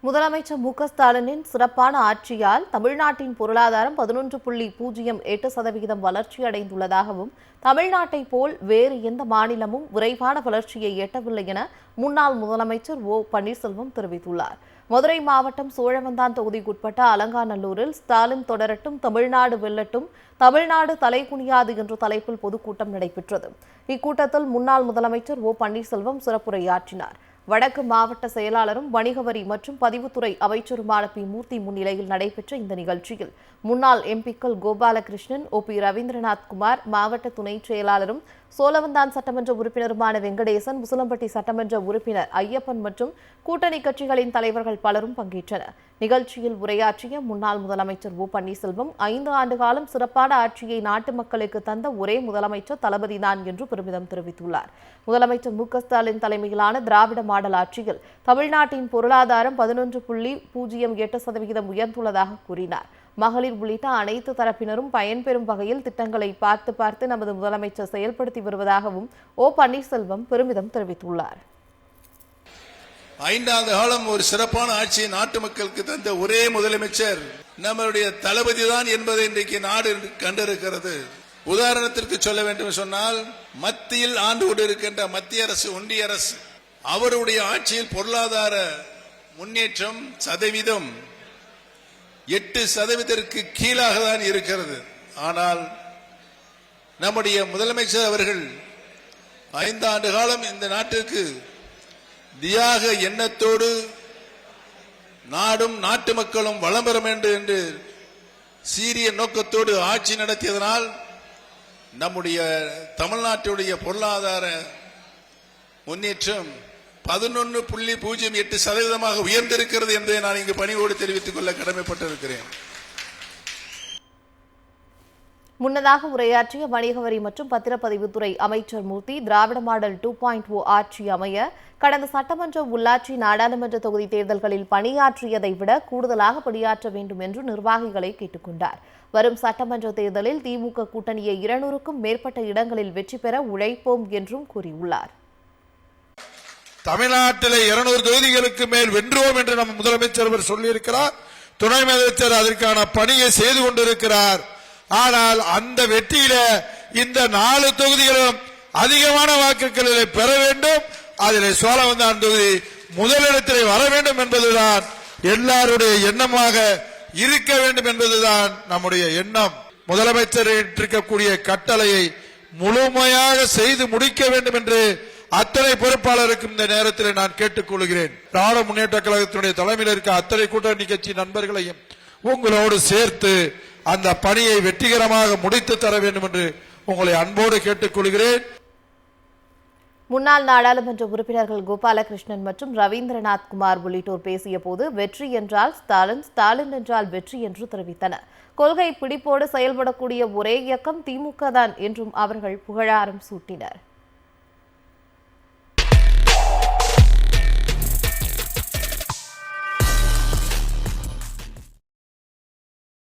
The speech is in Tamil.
முதலமைச்சர் மு க ஸ்டாலினின் சிறப்பான ஆட்சியால் தமிழ்நாட்டின் பொருளாதாரம் 11.08% வளர்ச்சியடைந்துள்ளதாகவும் தமிழ்நாட்டை போல் வேறு எந்த மாநிலமும் விரைவான வளர்ச்சியை எட்டவில்லை என முன்னாள் முதலமைச்சர் ஓ பன்னீர்செல்வம் தெரிவித்துள்ளார். மதுரை மாவட்டம் சோழவந்தான் தொகுதிக்குட்பட்ட அலங்காநல்லூரில் ஸ்டாலின் தொடரட்டும், தமிழ்நாடு வெல்லட்டும், தமிழ்நாடு தலைகுனியாது என்ற தலைப்பில் பொதுக்கூட்டம் நடைபெற்றது. இக்கூட்டத்தில் முன்னாள் முதலமைச்சர் ஓ பன்னீர்செல்வம் சிறப்புரையாற்றினார். வடக்கு மாவட்ட செயலாளரும் வணிக வரி மற்றும் பதிவுத்துறை அமைச்சருமான பி மூர்த்தி முன்னிலையில் நடைபெற்ற இந்த நிகழ்ச்சியில் முன்னாள் எம்பிக்கள் கோபாலகிருஷ்ணன், ஓ பி ரவீந்திரநாத் குமார், மாவட்ட துணை செயலாளரும் சோழவந்தான் சட்டமன்ற உறுப்பினருமான வெங்கடேசன், முசலம்பட்டி சட்டமன்ற உறுப்பினர் ஐயப்பன் மற்றும் கூட்டணி கட்சிகளின் தலைவர்கள் பலரும் பங்கேற்றனர். நிகழ்ச்சியில் உரையாற்றிய முன்னாள் முதலமைச்சர் ஓ பன்னீர்செல்வம் 5 ஆண்டு காலம் சிறப்பான ஆட்சியை நாட்டு மக்களுக்கு தந்த ஒரே முதலமைச்சர் தளபதிதான் என்று பெருமிதம் தெரிவித்துள்ளார். முதலமைச்சர் மு க ஸ்டாலின் தலைமையிலான திராவிட மாடல் ஆட்சியில் தமிழ்நாட்டின் பொருளாதாரம் 11.08% உயர்ந்துள்ளதாக கூறினார். மகளிர் உள்ளிட்ட அனைத்து தரப்பினரும் பயன்பெறும் வகையில் திட்டங்களை பார்த்து நமது முதலமைச்சர் செயல்படுத்தி வருவதாகவும் ஓ பன்னீர்செல்வம் பெருமிதம் தெரிவித்துள்ளார். 5 ஆண்டு காலம் ஒரு சிறப்பான ஆட்சியை நாட்டு மக்களுக்கு தந்த ஒரே முதலமைச்சர் நம்மளுடைய தளபதி தான் என்பதை இன்றைக்கு நாடு கண்டிருக்கிறது. உதாரணத்திற்கு சொல்ல வேண்டும் சொன்னால், மத்தியில் ஆண்டு கொண்டிருக்கின்ற மத்திய அரசு, ஒன்றிய அரசு, அவருடைய ஆட்சியில் பொருளாதார முன்னேற்றம் சதவீதம் 8% கீழாக தான் இருக்கிறது. ஆனால் நம்முடைய முதலமைச்சர் அவர்கள் 5 ஆண்டு காலம் இந்த நாட்டிற்கு தியாக எண்ணத்தோடு நாடும் நாட்டு மக்களும் வளம் பெற வேண்டும் என்று சீரிய நோக்கத்தோடு ஆட்சி நடத்தியதனால் நம்முடைய தமிழ்நாட்டுடைய பொருளாதார முன்னேற்றம் 11.08% உயர்ந்திருக்கிறது என்பதை நான் இங்கு பணிவோடு தெரிவித்துக் கொள்ள கடமைப்பட்டிருக்கிறேன். முன்னதாக உரையாற்றிய வணிக வரி மற்றும் பத்திரப்பதிவுத்துறை அமைச்சர் மூர்த்தி, திராவிட மாடல் 2.0 ஆட்சி அமைய கடந்த சட்டமன்ற, உள்ளாட்சி, நாடாளுமன்ற தொகுதி தேர்தல்களில் பணியாற்றியதை விட கூடுதலாக பணியாற்ற வேண்டும் என்று நிர்வாகிகளை கேட்டுக் கொண்டார். வரும் சட்டமன்ற தேர்தலில் திமுக கூட்டணியை 200க்கும் மேற்பட்ட இடங்களில் வெற்றி பெற உழைப்போம் என்றும் கூறியுள்ளார். தமிழ்நாட்டில் 200 தொகுதிகளுக்கு மேல் வென்றோம் என்று நம்ம முதலமைச்சர் சொல்லியிருக்கிறார். துணை முதலமைச்சர் அதற்கான பணியை செய்து கொண்டிருக்கிறார். ஆனால் அந்த வெற்றியில இந்த 4 தொகுதிகளும் அதிகமான வாக்குகளை பெற வேண்டும். அதில் சோழவந்தான் தொகுதி முதலிடத்திலே வர வேண்டும் என்பதுதான் எல்லாருடைய எண்ணமாக இருக்க வேண்டும் என்பதுதான் நம்முடைய எண்ணம். முதலமைச்சர் இருக்கக்கூடிய கட்டளையை முழுமையாக செய்து முடிக்க வேண்டும் என்று அத்தனை பொறுப்பாளருக்கும் இந்த நேரத்தில் நான் கேட்டுக்கொள்கிறேன். திராவிட முன்னேற்ற கழகத்தினுடைய தலைமையில் இருக்க அத்தனை கூட்டணி கட்சி நண்பர்களையும் உங்களோடு சேர்த்து அந்த பணியை வெற்றிகரமாக முடித்து தர வேண்டும் என்று உங்களை அன்போடு கேட்டுக்கொள்கிறேன். முன்னாள் நாடாளுமன்ற உறுப்பினர்கள் கோபாலகிருஷ்ணன் மற்றும் ரவீந்திரநாத் குமார் உள்ளிட்டோர் பேசிய போது, வெற்றி என்றால் ஸ்டாலின், ஸ்டாலின் என்றால் வெற்றி என்று தெரிவித்தனர். கொள்கை பிடிப்போடு செயல்படக்கூடிய ஒரே இயக்கம் திமுக தான் என்றும் அவர்கள் புகழாரம் சூட்டினர்.